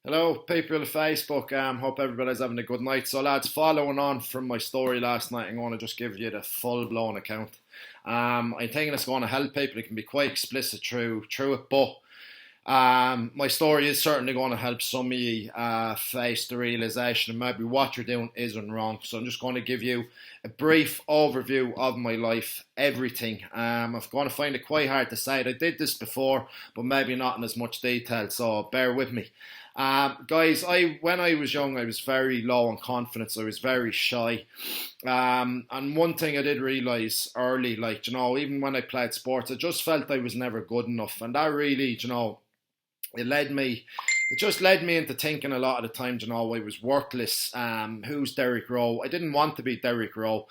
Hello, people of Facebook. Hope everybody's having a good night. So, lads, following on from my story last night, I'm going to just give you the full blown account. I'm thinking it's going to help people. It can be quite explicit through it, but my story is certainly going to help some of you face the realization that maybe what you're doing isn't wrong. So I'm just going to give you a brief overview of my life, everything. I'm going to find it quite hard to say it. I did this before, but maybe not in as much detail, so bear with me. Guys, when I was young, I was very low on confidence. I was very shy. And one thing I did realise early, even when I played sports, I just felt I was never good enough. And that really, it led me it just led me into thinking a lot of the time, I was worthless. Who's Derek Rowe? I didn't want to be Derek Rowe.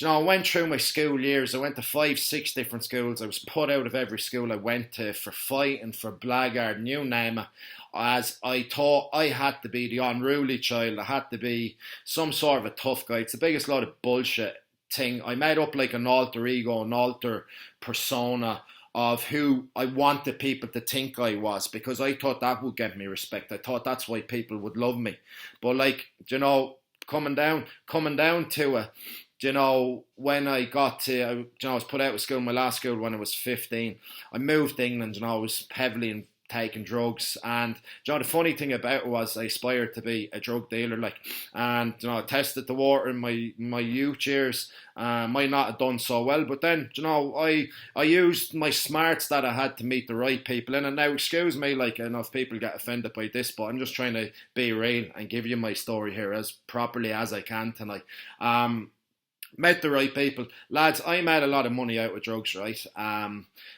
I went through my school years. I went to 5, 6 different schools. I was put out of every school I went to for fighting, for blackguard, you name it. As I thought I had to be the unruly child. I had to be some sort of a tough guy. It's the biggest load of bullshit thing. I made up like an alter ego, an alter persona of who I wanted people to think I was, because I thought that would get me respect. I thought that's why people would love me. But coming down to it, when I got to, I was put out of school, my last school when I was 15. I moved to England, I was heavily taking drugs, and the funny thing about it was I aspired to be a drug dealer, and I tested the water in my youth years. Might not have done so well, but then I used my smarts that I had to meet the right people in. And now, excuse me, enough people get offended by this, but I'm just trying to be real and give you my story here as properly as I can tonight. Met the right people, lads. I made a lot of money out of drugs, right?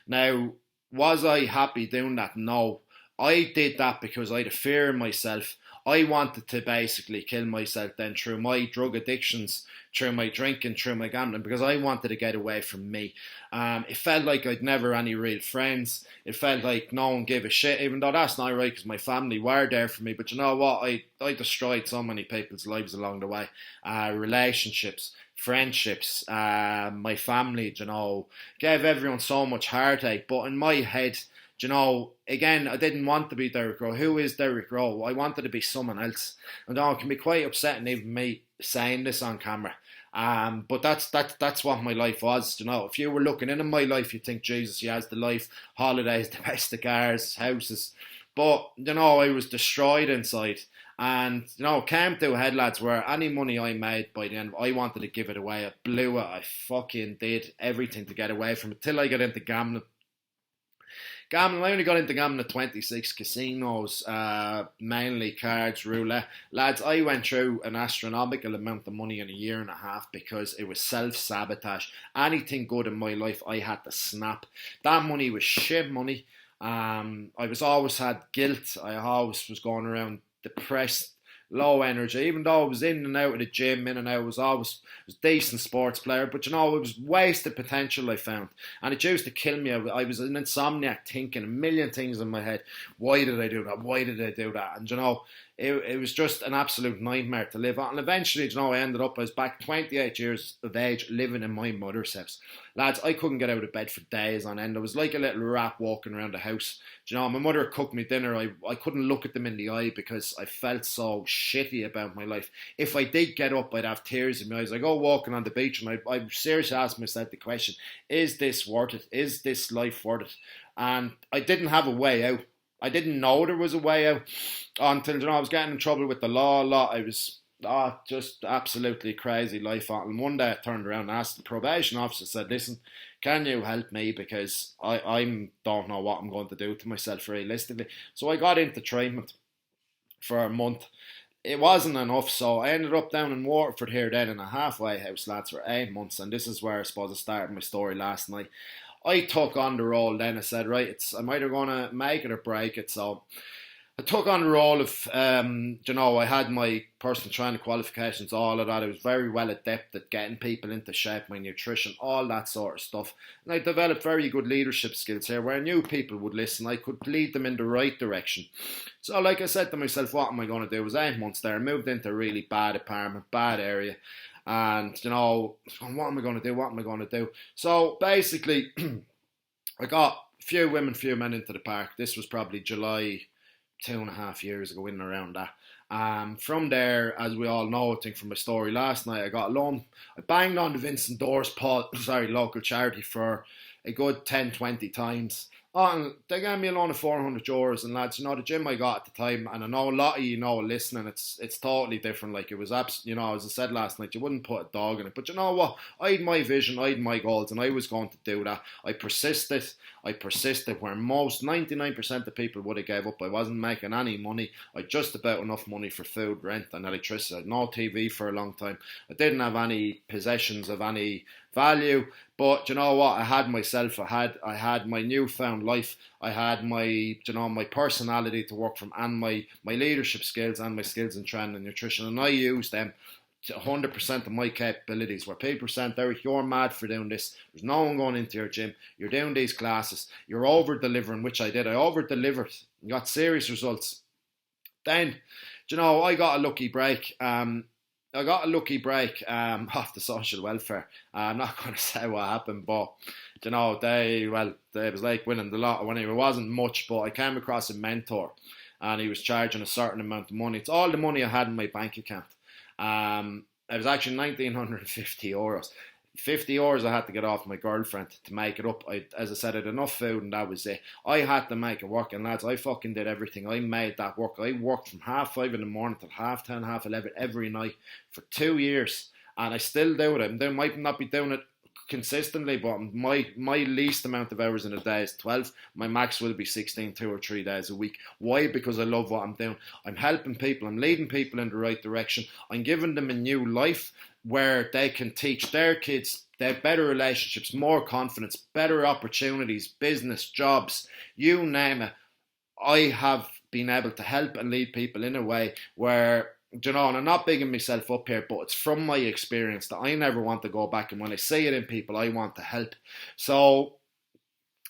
Now, was I happy doing that? No. I did that because I had a fear in myself. I wanted to basically kill myself then through my drug addictions, through my drinking, through my gambling, because I wanted to get away from me. It felt like I'd never any real friends. It felt like no one gave a shit, even though that's not right because my family were there for me. But you know what? I destroyed so many people's lives along the way. Relationships, friendships, my family, gave everyone so much heartache. But in my head, again, I didn't want to be Derek Rowe. Who is Derek Rowe? I wanted to be someone else. And it can be quite upsetting even me saying this on camera. But that's what my life was. If you were looking into my life, you'd think, Jesus, he has the life, holidays, domestic cars, houses. But, I was destroyed inside. And, came to a head, lads, where any money I made by the end, I wanted to give it away. I blew it. I fucking did everything to get away from it till I got into gambling. I only got into gambling at 26, casinos, mainly cards, roulette. Lads, I went through an astronomical amount of money in a year and a half because it was self-sabotage. Anything good in my life, I had to snap. That money was shit money. I was always had guilt. I always was going around depressed, low energy, even though I was in and out of the gym, in and out, I was always a decent sports player, but it was wasted potential I found, and it used to kill me. I was an insomniac thinking a million things in my head. Why did I do that? Why did I do that? And it was just an absolute nightmare to live on. And eventually, I ended up, I was back 28 years of age living in my mother's house. Lads, I couldn't get out of bed for days on end. I was like a little rat walking around the house. My mother cooked me dinner. I couldn't look at them in the eye because I felt so shitty about my life. If I did get up, I'd have tears in my eyes. I go walking on the beach and I seriously asked myself the question, is this worth it? Is this life worth it? And I didn't have a way out. I didn't know there was a way out until I was getting in trouble with the law a lot. I was just absolutely crazy life. And one day I turned around and asked the probation officer, said, listen, can you help me? Because I don't know what I'm going to do to myself realistically. So I got into treatment for a month. It wasn't enough, so I ended up down in Waterford here then in a halfway house, lads, for 8 months. And this is where I suppose I started my story last night. I took on the role then. I said, right, I'm either going to make it or break it. So I took on the role of, I had my personal training qualifications, all of that. I was very well adept at getting people into shape, my nutrition, all that sort of stuff. And I developed very good leadership skills here where I knew people would listen. I could lead them in the right direction. So like I said to myself, what am I going to do? It was 8 months there. I moved into a really bad apartment, bad area. And, what am I going to do? What am I going to do? So basically, I got few women, few men into the park. This was probably July 2.5 years ago, in and around that. From there, as we all know, I think from my story last night, I got a loan. I banged on the Vincent Doors local charity for a good 10, 20 times. Oh, and they gave me a loan of €400, and lads, the gym I got at the time, and I know a lot of you know listening, it's totally different. Like, it was as I said last night, you wouldn't put a dog in it. But you know what? I had my vision, I had my goals, and I was going to do that. I persisted where most 99% of people would have gave up. I wasn't making any money. I had just about enough money for food, rent, and electricity. I had no TV for a long time. I didn't have any possessions of any value. But you know what? I had myself. I had my newfound life. I had my personality to work from, and my leadership skills, and my skills in training and nutrition, and I used them to 100% of my capabilities. Where people saying, Derek, you're mad for doing this. There's no one going into your gym. You're doing these classes. You're over delivering, which I did. I over delivered and got serious results. Then, I got a lucky break. Off the social welfare. I'm not going to say what happened, but they was like winning the lotto. When it wasn't much, but I came across a mentor, and he was charging a certain amount of money. It's all the money I had in my bank account. It was actually €1,950. €50 I had to get off my girlfriend to make it up. As I said, I had enough food, and that was it. I had to make it work, and lads, I fucking did everything. I made that work. I worked from 5:30 in the morning till 10:30, 11:30 every night for 2 years, and I still do it. I might not be doing it consistently, but my least amount of hours in a day is 12. My max will be 16, 2 or 3 days a week. Why? Because I love what I'm doing. I'm helping people. I'm leading people in the right direction. I'm giving them a new life where they can teach their kids their better relationships, more confidence, better opportunities, business, jobs, you name it. I have been able to help and lead people in a way where, and I'm not bigging myself up here, but it's from my experience that I never want to go back. And when I see it in people, I want to help. So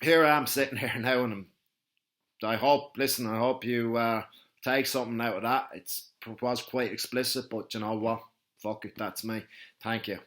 here I am sitting here now, and I hope you take something out of that. It was quite explicit, but you know what? Fuck it, that's me. Thank you.